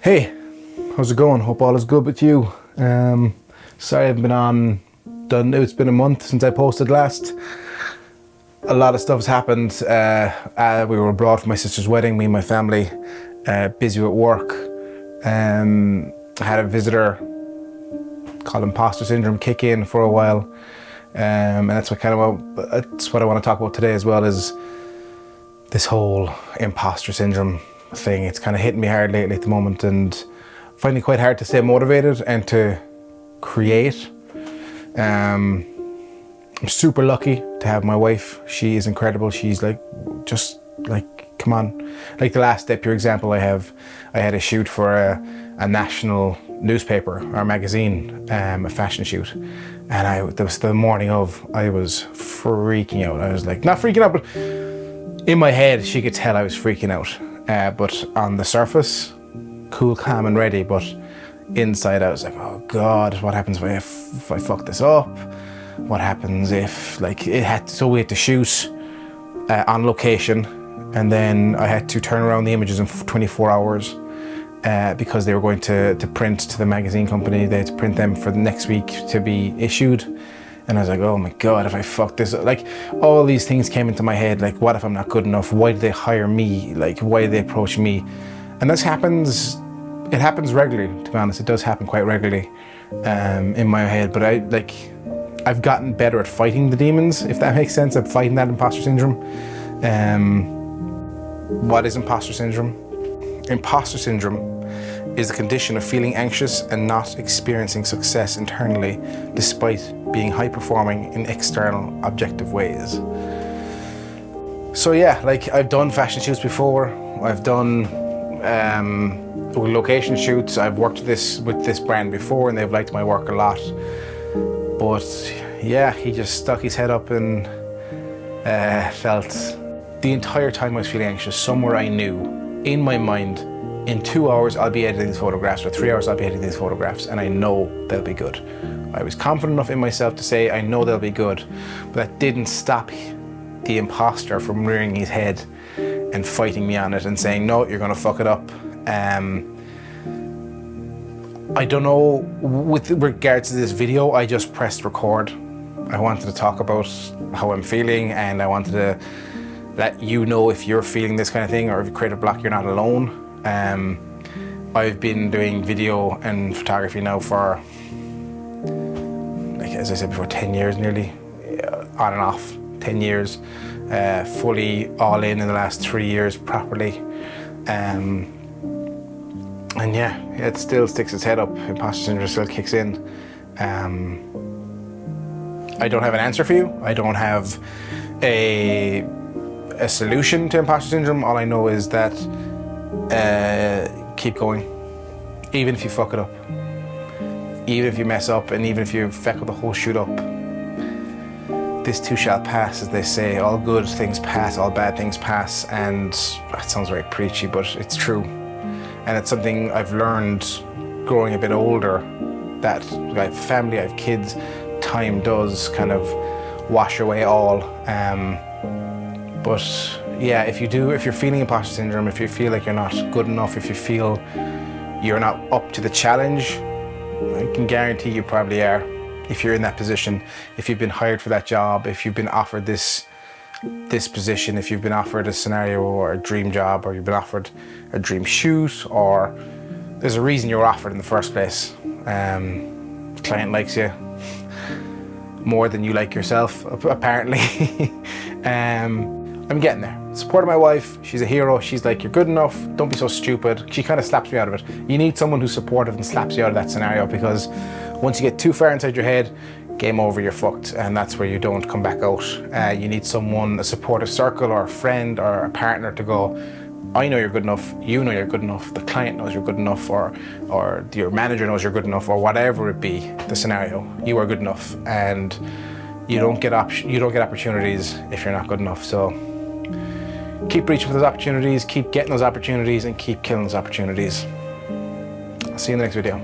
Hey, how's it going? Hope all is good with you. Sorry I haven't been it's been a month since I posted last. A lot of stuff's happened. We were abroad for my sister's wedding, me and my family, busy with work. I had a visitor called Imposter Syndrome kick in for a while. And that's what I want to talk about today as well, is this whole Imposter Syndrome thing. It's kind of hitting me hard lately at the moment, and finding it quite hard to stay motivated and to create. I'm super lucky to have my wife. She is incredible. She's come on. Like the last Step Your Example I had a shoot for a national newspaper or magazine, a fashion shoot. And that was the morning of, I was freaking out. I was like, not freaking out, but in my head, she could tell I was freaking out. But on the surface, cool, calm and ready. But inside I was like, oh God, what happens if I fuck this up? What happens if, so we had to shoot on location, and then I had to turn around the images in 24 hours because they were going to print to the magazine company. They had to print them for the next week to be issued. And I was like, oh my God, if I fuck this up. Like, all these things came into my head. Like, what if I'm not good enough? Why did they hire me? Like, why did they approach me? And this happens, it happens regularly, to be honest. It does happen quite regularly in my head. But I've gotten better at fighting the demons, if that makes sense. I'm fighting that imposter syndrome. What is imposter syndrome? Imposter syndrome is the condition of feeling anxious and not experiencing success internally, despite being high-performing in external, objective ways. So yeah, I've done fashion shoots before. I've done location shoots. I've worked with this brand before, and they've liked my work a lot. But yeah, he just stuck his head up and felt the entire time I was feeling anxious. Somewhere I knew in my mind, in 2 hours I'll be editing these photographs, or 3 hours I'll be editing these photographs, and I know they'll be good. I was confident enough in myself to say I know they'll be good, but that didn't stop the imposter from rearing his head and fighting me on it and saying, no, you're gonna fuck it up. I don't know, with regards to this video, I just pressed record. I wanted to talk about how I'm feeling, and I wanted to let you know if you're feeling this kind of thing, or if you create a block, you're not alone. I've been doing video and photography now for, as I said before, 10 years nearly, on and off, 10 years, fully all in the last 3 years properly. And yeah, it still sticks its head up. Imposter syndrome still kicks in. I don't have an answer for you. I don't have a solution to imposter syndrome. All I know is that keep going, even if you fuck it up, even if you mess up, and even if you feck the whole shoot up. This too shall pass, as they say. All good things pass, all bad things pass. And that sounds very preachy, but it's true. And it's something I've learned growing a bit older, that I have family, I have kids. Time does kind of wash away all. But yeah, if you're feeling imposter syndrome, if you feel like you're not good enough, if you feel you're not up to the challenge, I can guarantee you probably are. If you're in that position, if you've been hired for that job, if you've been offered this position, if you've been offered a scenario or a dream job, or you've been offered a dream shoot, or there's a reason you were offered in the first place. The client likes you more than you like yourself, apparently. I'm getting there. Supported my wife, she's a hero. She's like, you're good enough, don't be so stupid. She kind of slaps me out of it. You need someone who's supportive and slaps you out of that scenario, because once you get too far inside your head, game over, you're fucked, and that's where you don't come back out. You need someone, a supportive circle, or a friend, or a partner to go, I know you're good enough, you know you're good enough, the client knows you're good enough, or your manager knows you're good enough, or whatever it be, the scenario, you are good enough, and you don't get opportunities if you're not good enough. So keep reaching for those opportunities, keep getting those opportunities, and keep killing those opportunities. I'll see you in the next video.